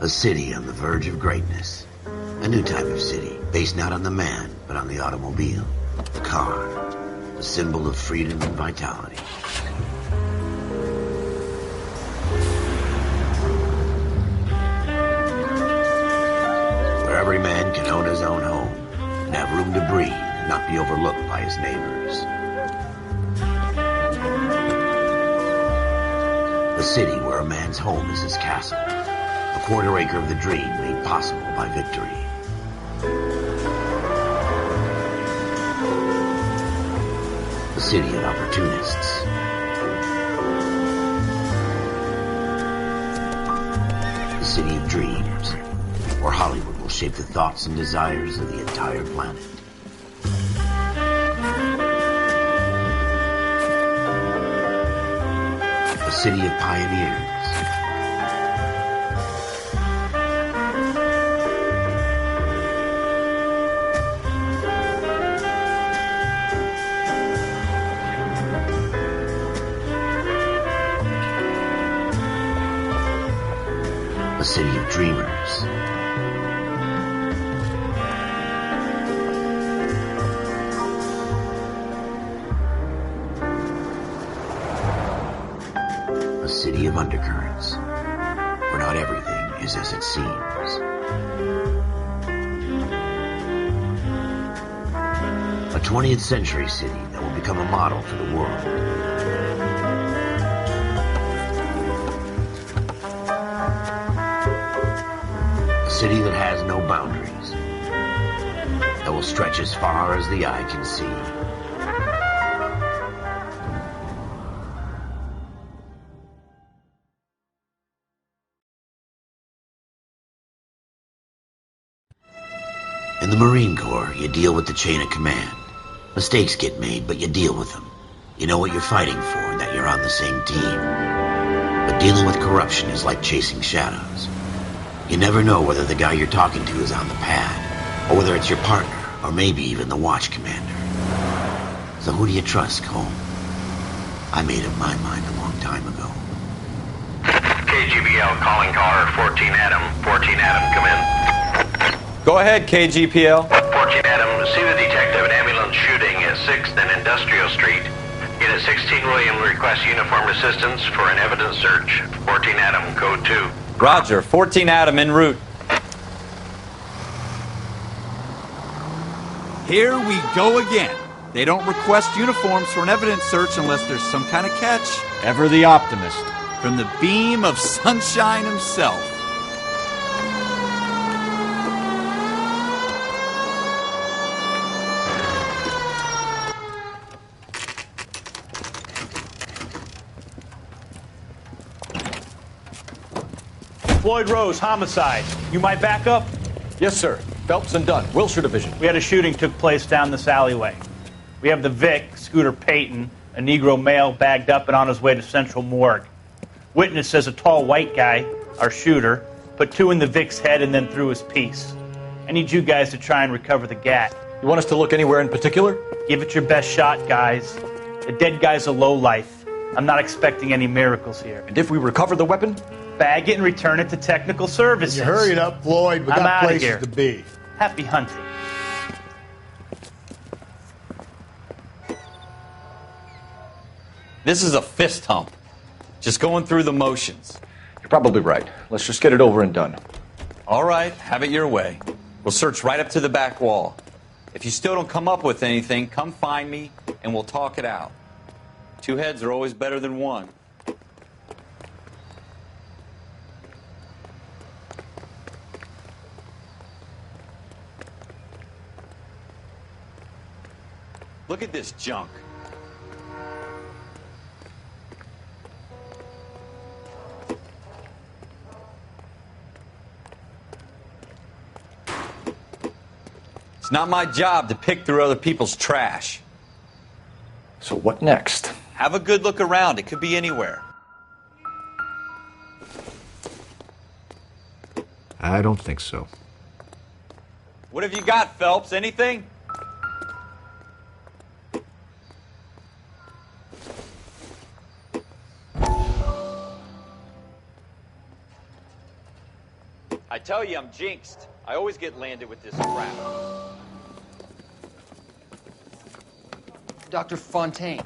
A city on the verge of greatness. A new type of city, based not on the man, but on the automobile. The car. The symbol of freedom and vitality. Where every man can own his own home, and have room to breathe, and not be overlooked by his neighbors. A city where a man's home is his castle. A quarter acre of the dream made possible by victory. A city of opportunists. A city of dreams, where Hollywood will shape the thoughts and desires of the entire planet. A city of pioneers. A city of dreamers. A city of undercurrents, where not everything is as it seems. A 20th century city that will become a model for the world. A city that has no boundaries, that will stretch as far as the eye can see. In the Marine Corps, you deal with the chain of command. Mistakes get made, but you deal with them. You know what you're fighting for, and that you're on the same team. But dealing with corruption is like chasing shadows. You never know whether the guy you're talking to is on the pad, or whether it's your partner, or maybe even the watch commander. So who do you trust, Cole? I made up my mind a long time ago. KGBL calling caller 14 Adam. 14 Adam, come in. Go ahead, KGPL. 14 Adam, see the detective, an ambulance shooting at 6th and Industrial Street. Unit 16 William requests uniformed assistance for an evidence search. 14 Adam, code 2. Roger, 14 Adam en route. Here we go again. They don't request uniforms for an evidence search unless there's some kind of catch. Ever the optimist. From the beam of sunshine himself. Floyd Rose, homicide. You might back up? Yes, sir. Phelps and Dunn, Wilshire Division. We had a shooting took place down this alleyway. We have the Vic, Scooter Payton, a Negro male bagged up and on his way to Central Morgue. Witness says a tall white guy, our shooter, put 2 in the Vic's head and then threw his piece. I need you guys to try and recover the gat. You want us to look anywhere in particular? Give it your best shot, guys. The dead guy's a lowlife. I'm not expecting any miracles here. And if we recover the weapon? Bag it and return it to technical services. You hurry it up, Floyd. We I'm got outta places here. to be. Happy hunting. This is a fist hump. Just going through the motions. You're probably right. Let's just get it over and done. All right, have it your way. We'll search right up to the back wall. If you still don't come up with anything, come find me and we'll talk it out. 2 heads are always better than 1. Look at this junk. It's not my job to pick through other people's trash. So what next? Have a good look around. It could be anywhere. I don't think so. What have you got, Phelps? Anything? I tell you, I'm jinxed. I always get landed with this crap. Dr. Fontaine,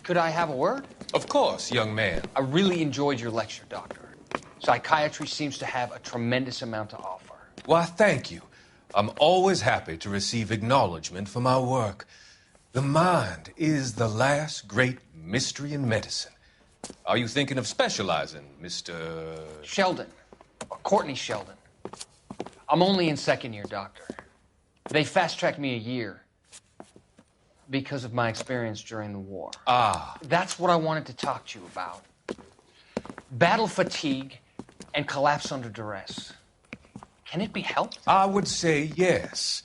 could I have a word? Of course, young man. I really enjoyed your lecture, Doctor. Psychiatry seems to have a tremendous amount to offer. Why, thank you. I'm always happy to receive acknowledgement for my work. The mind is the last great mystery in medicine. Are you thinking of specializing, Mr. Sheldon. Courtney Sheldon. I'm only in second year, Doctor. They fast-tracked me a year because of my experience during the war. Ah. That's what I wanted to talk to you about. Battle fatigue and collapse under duress. Can it be helped? I would say yes,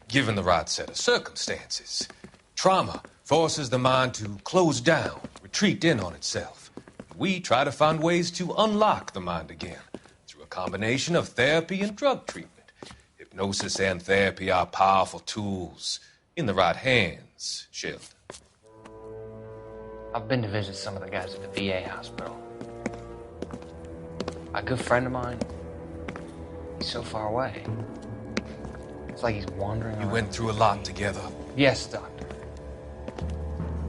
given the right set of circumstances. Trauma forces the mind to close down, retreat in on itself. We try to find ways to unlock the mind again through a combination of therapy and drug treatment. Hypnosis and therapy are powerful tools in the right hands, Sheldon. I've been to visit some of the guys at the VA hospital. A good friend of mine, he's so far away. It's like he's wandering You around. went through a lot together. Yes, Doctor.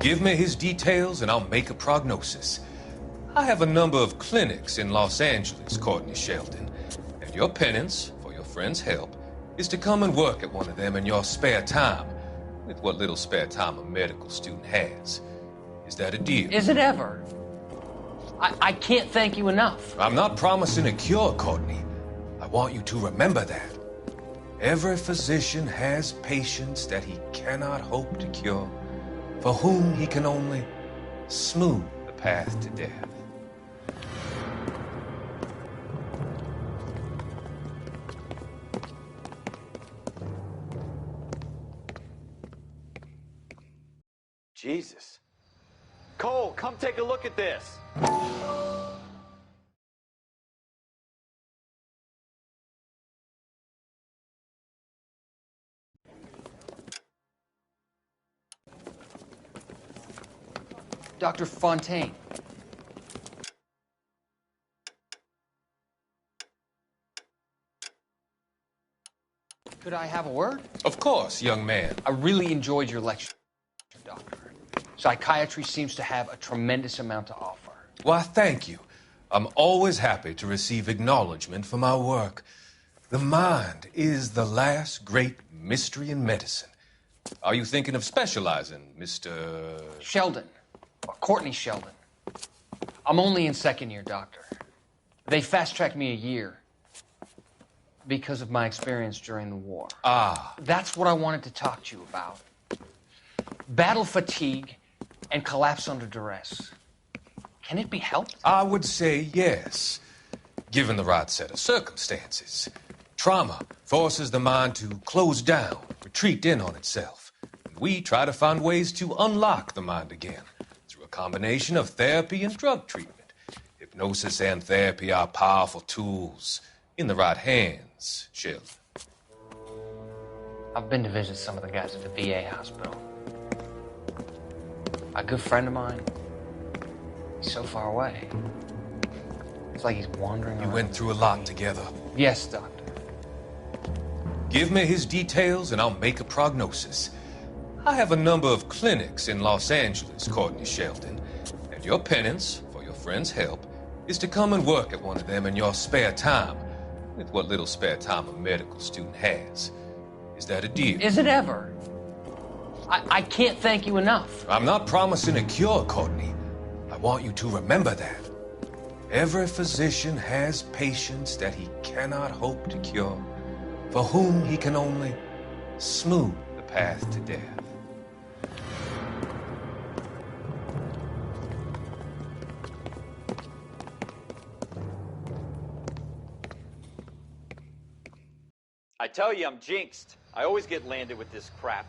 Give me his details and I'll make a prognosis. I have a number of clinics in Los Angeles, Courtney Sheldon, and your penance, for your friend's help, is to come and work at one of them in your spare time, with what little spare time a medical student has. Is that a deal? Is it ever? I can't thank you enough. I'm not promising a cure, Courtney. I want you to remember that. Every physician has patients that he cannot hope to cure, for whom he can only smooth the path to death. Jesus. Cole, come take a look at this. Dr. Fontaine. Could I have a word? Of course, young man. I really enjoyed your lecture, Doctor. Psychiatry seems to have a tremendous amount to offer. Why, thank you. I'm always happy to receive acknowledgement for my work. The mind is the last great mystery in medicine. Are you thinking of specializing, Mr. Sheldon. Courtney Sheldon. I'm only in second year, Doctor. They fast-tracked me a year because of my experience during the war. Ah. That's what I wanted to talk to you about. Battle fatigue and collapse under duress. Can it be helped? I would say yes, given the right set of circumstances. Trauma forces the mind to close down, retreat in on itself. We try to find ways to unlock the mind again through a combination of therapy and drug treatment. Hypnosis and therapy are powerful tools in the right hands, Sheldon. I've been to visit some of the guys at the VA hospital. A good friend of mine, he's so far away. It's like he's wandering You around. went through a lot together. Yes, Doctor. Give me his details and I'll make a prognosis. I have a number of clinics in Los Angeles, Courtney Sheldon, and your penance, for your friend's help, is to come and work at one of them in your spare time, with what little spare time a medical student has. Is that a deal? Is it ever? I can't thank you enough. I'm not promising a cure, Courtney. I want you to remember that. Every physician has patients that he cannot hope to cure, for whom he can only smooth the path to death. I tell you, I'm jinxed. I always get landed with this crap.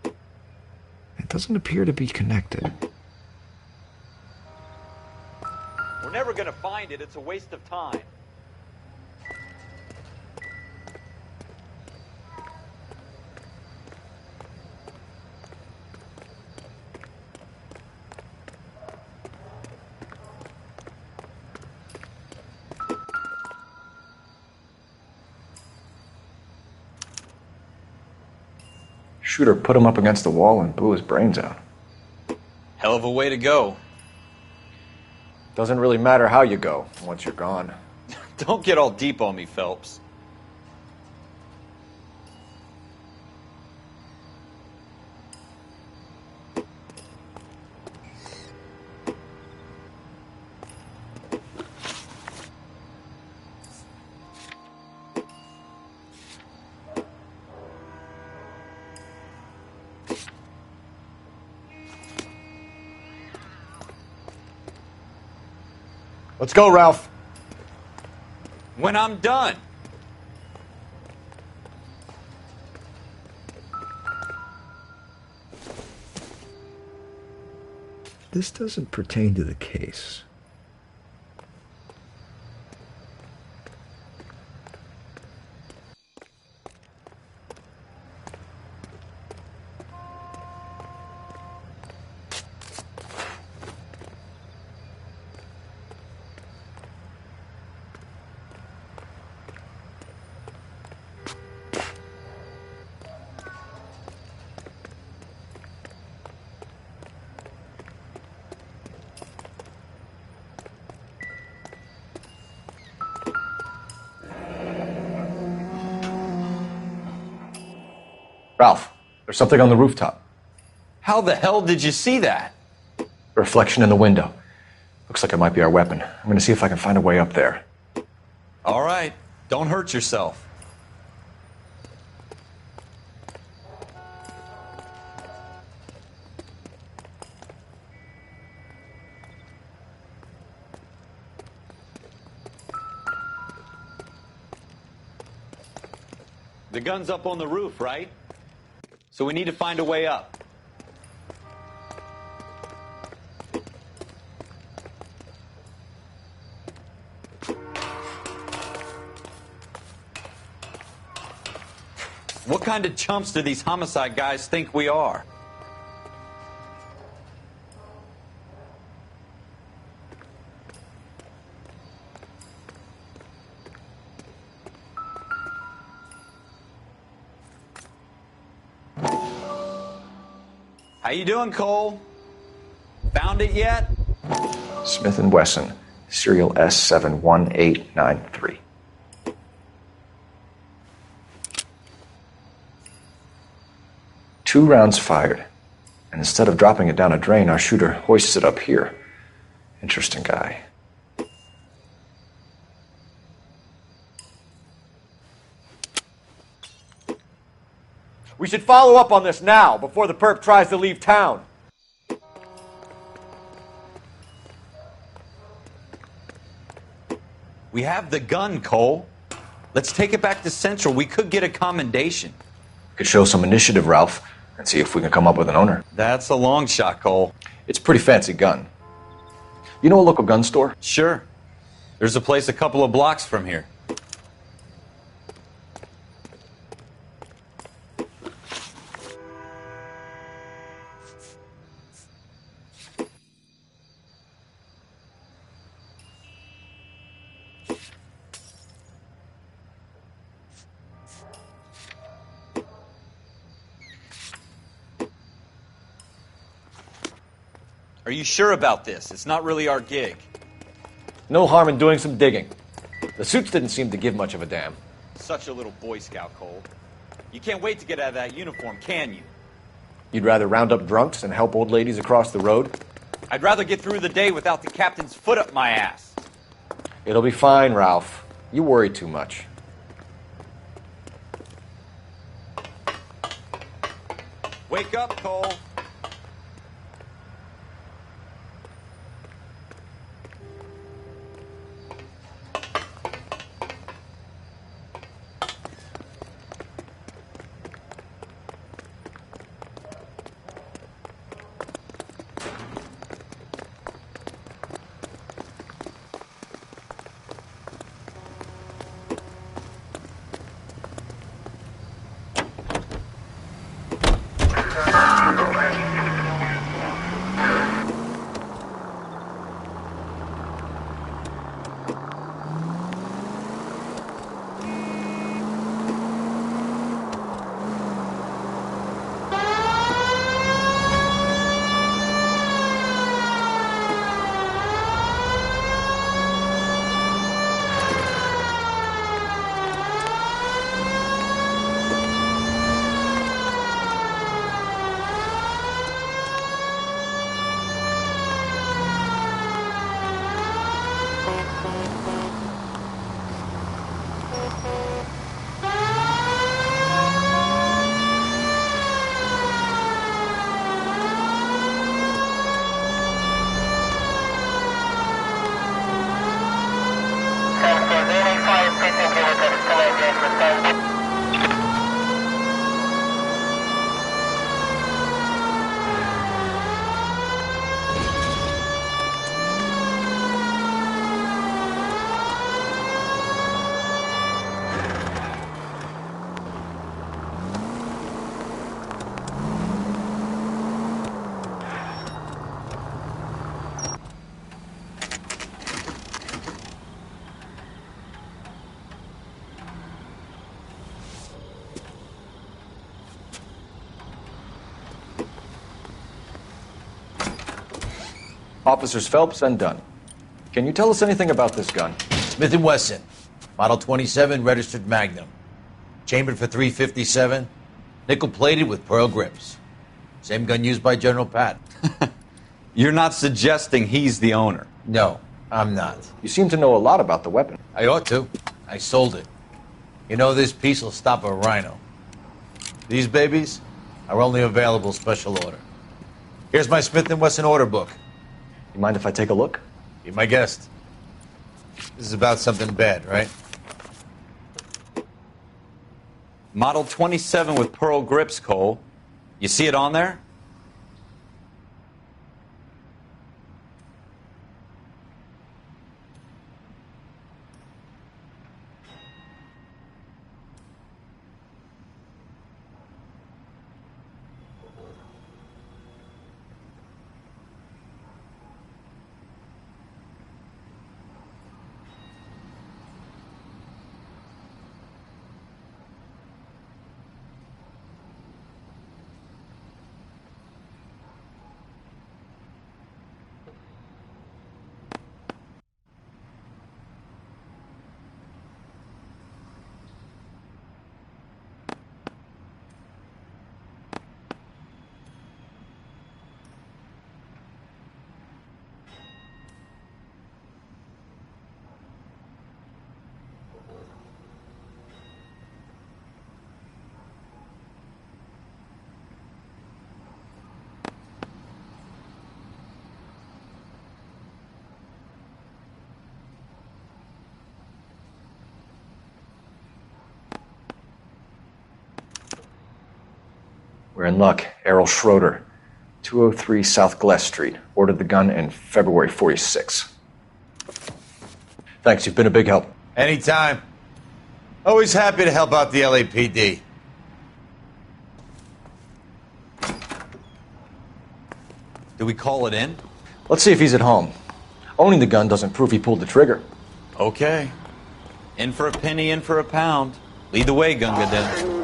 It doesn't appear to be connected. We're never gonna find it. It's a waste of time. Shooter put him up against the wall and blew his brains out. Hell of a way to go. Doesn't really matter how you go once you're gone. Don't get all deep on me, Phelps. Let's go, Ralph. When I'm done. This doesn't pertain to the case. Ralph, there's something on the rooftop. How the hell did you see that? A reflection in the window. Looks like it might be our weapon. I'm gonna see if I can find a way up there. All right. Don't hurt yourself. The gun's up on the roof, right? So we need to find a way up. What kind of chumps do these homicide guys think we are? How you doing, Cole? Found it yet? Smith & Wesson, serial S71893. Two rounds fired, and instead of dropping it down a drain, our shooter hoists it up here. Interesting guy. We should follow up on this now, before the perp tries to leave town. We have the gun, Cole. Let's take it back to Central. We could get a commendation. Could show some initiative, Ralph, and see if we can come up with an owner. That's a long shot, Cole. It's a pretty fancy gun. You know a local gun store? Sure. There's a place a couple of blocks from here. Are you sure about this? It's not really our gig. No harm in doing some digging. The suits didn't seem to give much of a damn. Such a little Boy Scout, Cole. You can't wait to get out of that uniform, can you? You'd rather round up drunks and help old ladies across the road? I'd rather get through the day without the captain's foot up my ass. It'll be fine, Ralph. You worry too much. Wake up, Cole. Officers Phelps and Dunn. Can you tell us anything about this gun? Smith & Wesson, Model 27, registered Magnum. Chambered for .357, nickel-plated with pearl grips. Same gun used by General Patton. You're not suggesting he's the owner? No, I'm not. You seem to know a lot about the weapon. I ought to. I sold it. You know, this piece will stop a rhino. These babies are only available special order. Here's my Smith & Wesson order book. You mind if I take a look? Be my guest. This is about something bad, right? Model 27 with pearl grips, Cole. You see it on there? We're in luck. Errol Schroeder, 203 South Glass Street. Ordered the gun in February '46. Thanks, you've been a big help. Anytime. Always happy to help out the LAPD. Do we call it in? Let's see if he's at home. Owning the gun doesn't prove he pulled the trigger. Okay. In for a penny, in for a pound. Lead the way, Gunga Din.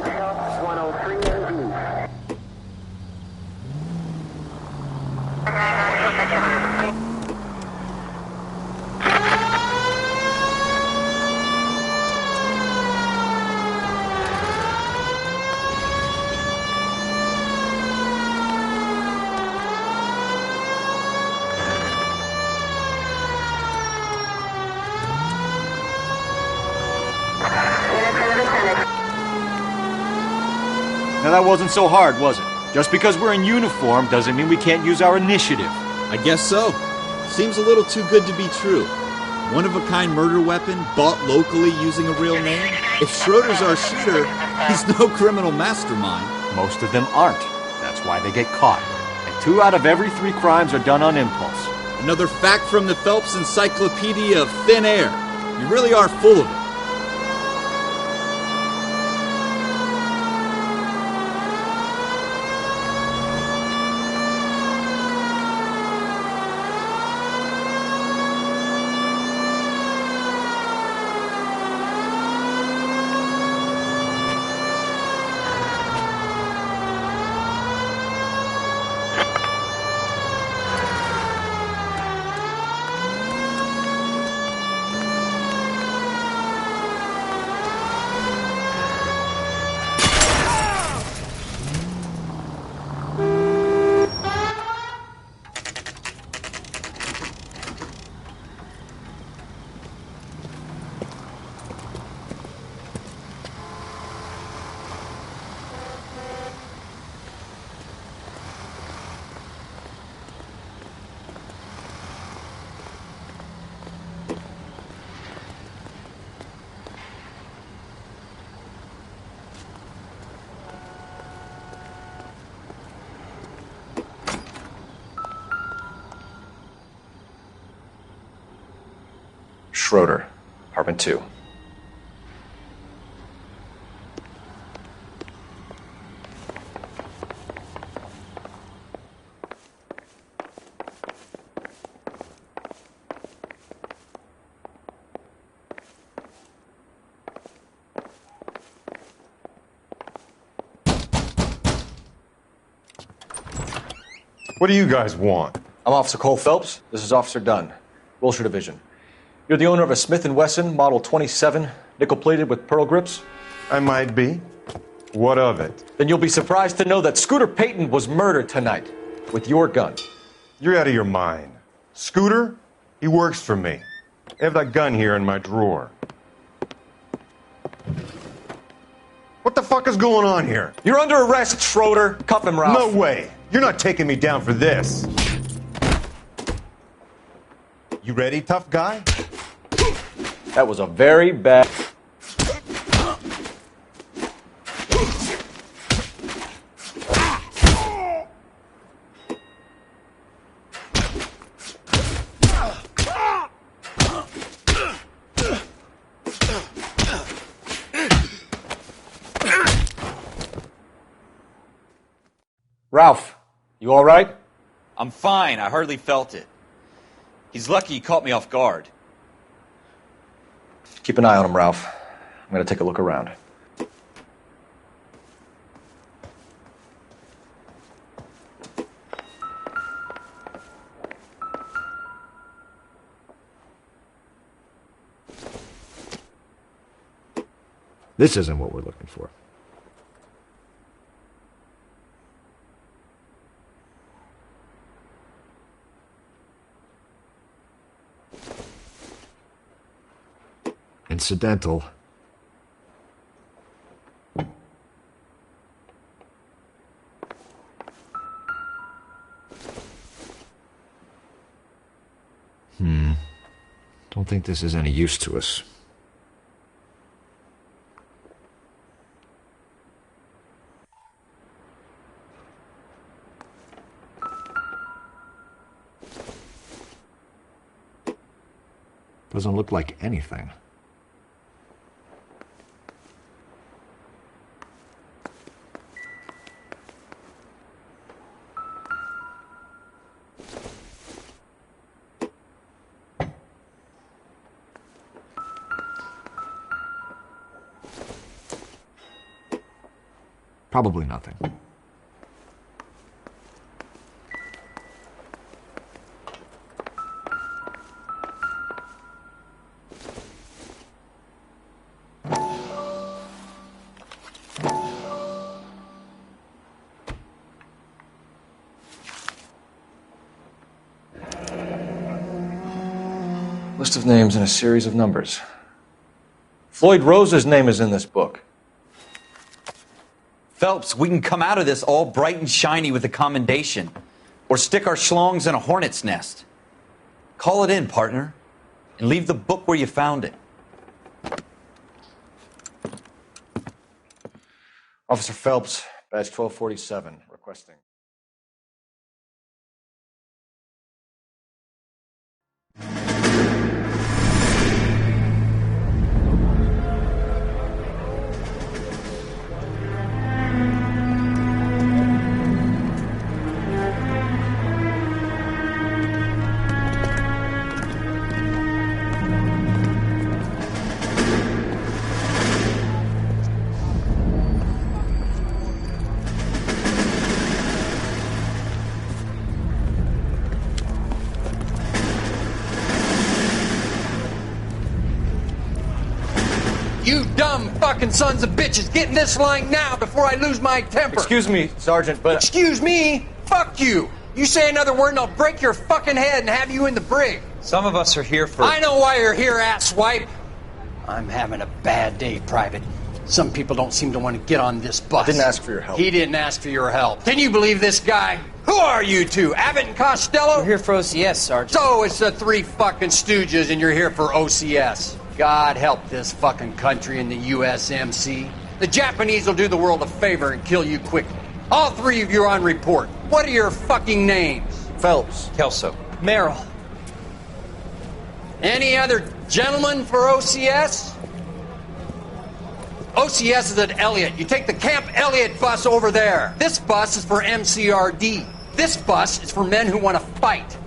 Now that wasn't so hard, was it? Just because we're in uniform doesn't mean we can't use our initiative. I guess so. Seems a little too good to be true. One-of-a-kind murder weapon bought locally using a real name? If Schroeder's our shooter, he's no criminal mastermind. Most of them aren't. That's why they get caught. And 2 out of every 3 crimes are done on impulse. Another fact from the Phelps Encyclopedia of Thin Air. You really are full of it. Schroeder, apartment 2. What do you guys want? I'm Officer Cole Phelps. This is Officer Dunn, Wilshire Division. You're the owner of a Smith & Wesson Model 27, nickel-plated with pearl grips? I might be. What of it? Then you'll be surprised to know that Scooter Payton was murdered tonight with your gun. You're out of your mind. Scooter? He works for me. I have that gun here in my drawer. What the fuck is going on here? You're under arrest, Schroeder. Cuff him, Ralph. No way. You're not taking me down for this. You ready, tough guy? That was a very bad... Ralph, you all right? I'm fine. I hardly felt it. He's lucky he caught me off guard. Keep an eye on him, Ralph. I'm going to take a look around. This isn't what we're looking for. Incidental. Don't think this is any use to us. Doesn't look like anything. Probably nothing. List of names and a series of numbers. Floyd Rose's name is in this book. Phelps, we can come out of this all bright and shiny with a commendation. Or stick our schlongs in a hornet's nest. Call it in, partner. And leave the book where you found it. Officer Phelps, badge 1247, requesting. You dumb fucking sons of bitches, get in this line now before I lose my temper. Excuse me, Sergeant, but... Excuse me? Fuck you. You say another word and I'll break your fucking head and have you in the brig. Some of us are here for... I know why you're here, asswipe. I'm having a bad day, Private. Some people don't seem to want to get on this bus. I didn't ask for your help. He didn't ask for your help. Can you believe this guy? Who are you two? Abbott and Costello? We're here for OCS, Sergeant. So it's the three fucking stooges and you're here for OCS. God help this fucking country and the USMC. The Japanese will do the world a favor and kill you quickly. All three of you are on report. What are your fucking names? Phelps. Kelso. Merrill. Any other gentlemen for OCS? OCS is at Elliott. You take the Camp Elliott bus over there. This bus is for MCRD. This bus is for men who want to fight.